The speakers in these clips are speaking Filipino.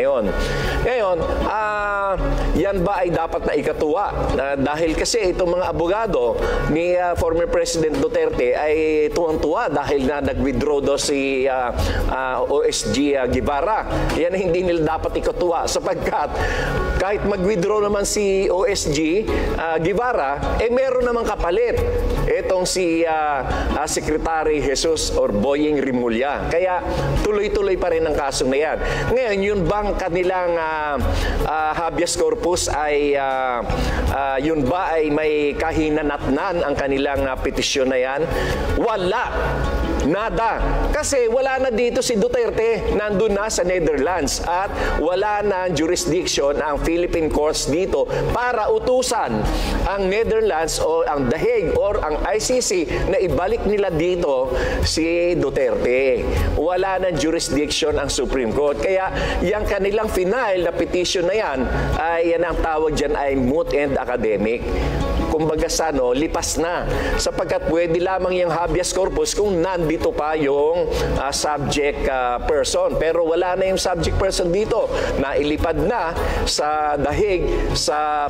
Ngayon, yan ba ay dapat na ikatuwa? Dahil kasi itong mga abogado ni former President Duterte ay tuwang-tuwa dahil na nag-withdraw daw si OSG Guevara. Yan hindi nila dapat ikatuwa sapagkat kahit mag-withdraw naman si OSG Guevara, meron namang kapalit. Itong si Secretary Jesus or Boying Rimulya. Kaya tuloy-tuloy pa rin ang kaso na yan. Ngayon, yun bang kanilang habeas corpus ay yun ba ay may kahinanatnan ang kanilang petisyon na yan? Wala. Nada. Kasi wala na dito si Duterte, nandun na sa Netherlands at wala na jurisdiction ang Philippine courts dito para utusan ang Netherlands o ang The Hague or ang ICC na ibalik nila dito si Duterte. Wala na jurisdiction ang Supreme Court. Kaya yung kanilang final na petition na yan ay yan ang tawag dyan ay moot and academic. Kumbaga lipas na. Sapagkat pwede lamang yung habeas corpus kung nandito pa yung subject person. Pero wala na yung subject person dito. Nailipad na sa The Hague sa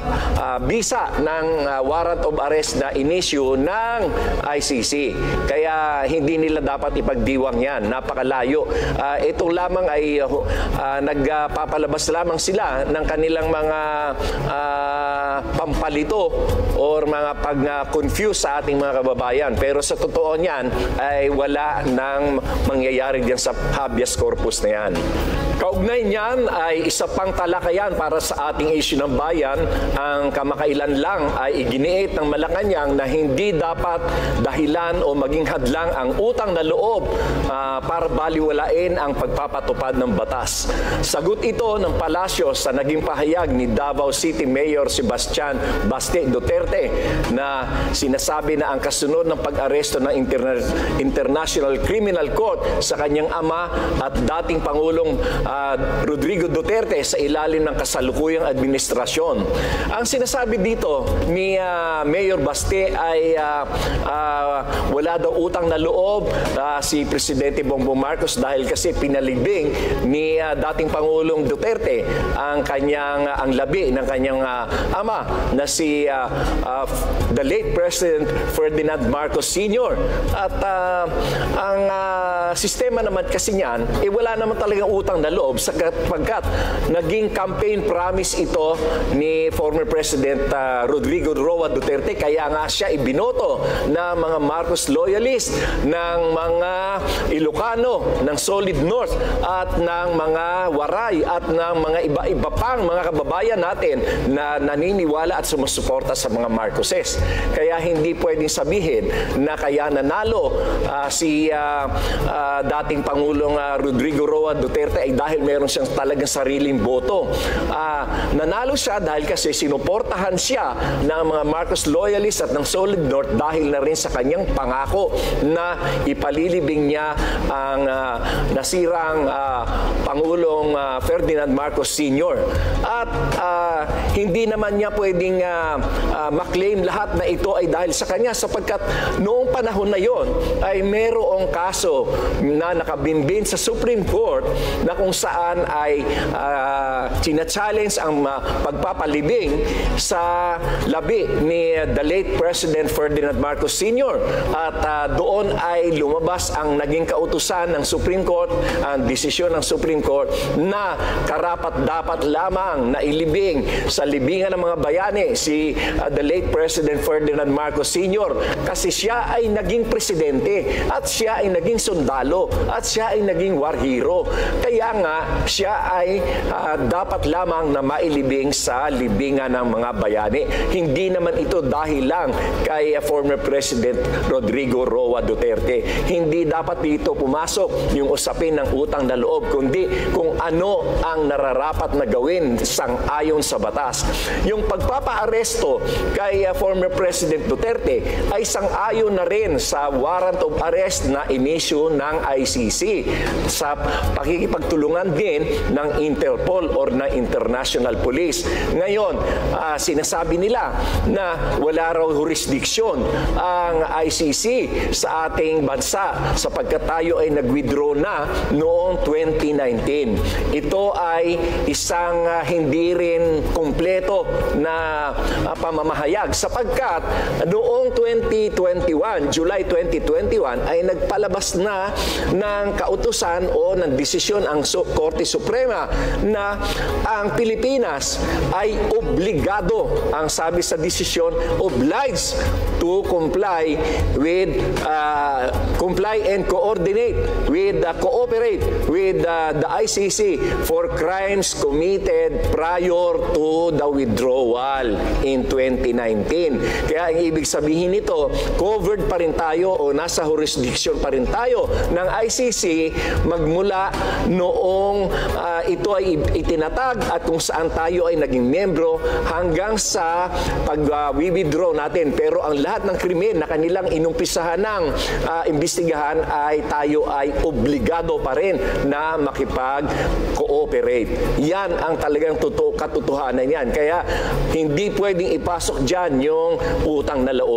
visa ng warrant of arrest na in-issue ng ICC. Kaya hindi nila dapat ipagdiwang yan. Napakalayo. Ito lamang ay nagpapalabas lamang sila ng kanilang mga pampalito or mga pag-confuse sa ating mga kababayan. Pero sa totoo niyan ay wala nang mangyayari diyan sa habeas corpus na yan. Kaugnay niyan ay isa pang talakayan para sa ating issue ng bayan. Ang kamakailan lang ay iginiit ng Malacanang na hindi dapat dahilan o maging hadlang ang utang na loob para baliwalain ang pagpapatupad ng batas. Sagot ito ng Palasyo sa naging pahayag ni Davao City Mayor Sebastian Baste Duterte na sinasabi na ang kasunod ng pag-aresto ng International Criminal Court sa kanyang ama at dating Pangulong Rodrigo Duterte sa ilalim ng kasalukuyang administrasyon. Ang sinasabi dito ni Mayor Baste ay wala daw utang na loob si Presidente Bongbong Marcos dahil kasi pinalibing ni dating Pangulong Duterte ang labi ng kanyang ama na si the late President Ferdinand Marcos Sr. At ang sistema naman kasi niyan, wala naman talagang utang na loob sapagkat naging campaign promise ito ni former President Rodrigo Roa Duterte. Kaya nga siya ibinoto ng mga Marcos loyalist, ng mga Ilocano, ng Solid North at ng mga Waray at ng mga iba-iba pang mga kababayan natin na naniniwala at sumusuporta sa mga Marcoses. Kaya hindi pwedeng sabihin na kaya nanalo si dating Pangulong Rodrigo Roa Duterte ay dahil meron siyang talagang sariling boto. Nanalo siya dahil kasi sinuportahan siya ng mga Marcos loyalists at ng Solid North dahil na rin sa kanyang pangako na ipalilibing niya ang nasirang Pangulong Ferdinand Marcos Sr. At hindi naman niya pwedeng maklaim lahat na ito ay dahil sa kanya sapagkat noong panahon na yon ay merong kaso na nakabimbin sa Supreme Court na kung saan ay china-challenge ang pagpapalibing sa labi ni the late President Ferdinand Marcos Sr. At doon ay lumabas ang naging kautusan ng Supreme Court, ang desisyon ng Supreme Court na karapat-dapat lamang na ilibing sa libingan ng mga bayani si the late President Ferdinand Marcos Sr. kasi siya ay naging presidente at siya ay naging sundalo at siya ay naging war hero. Kaya nga siya ay dapat lamang na mailibing sa libingan ng mga bayani. Hindi naman ito dahil lang kay former President Rodrigo Roa Duterte. Hindi dapat dito pumasok yung usapin ng utang na loob, kundi kung ano ang nararapat na gawin sang-ayon sa batas. Yung pagpapaaresto kay former President Duterte ay sang-ayon na rin sa warrant of arrest na in-issue ng ang ICC sa pakikipagtulungan din ng Interpol or ng International Police. Ngayon, sinasabi nila na wala raw jurisdiksyon ang ICC sa ating bansa sapagkat tayo ay nag-withdraw na noong 2019. Ito ay isang hindi rin kumpleto na pamamahayag sapagkat noong 2021, July 2021 ay nagpalabas na ng kautusan o ng desisyon ang Korte Suprema na ang Pilipinas ay obligado, ang sabi sa desisyon, obliged to comply and cooperate with the ICC for crimes committed prior to the withdrawal in 2019. Kaya ang ibig sabihin nito, covered pa rin tayo o nasa jurisdiction pa rin tayo ng ICC magmula noong ito ay itinatag at kung saan tayo ay naging membro hanggang sa pag-withdraw natin. Pero ang lahat ng krimen na kanilang inumpisahan ng imbestigahan ay tayo ay obligado pa rin na makipag-cooperate. Yan ang talagang katotohanan yan. Kaya hindi pwedeng ipasok dyan yung utang na loob.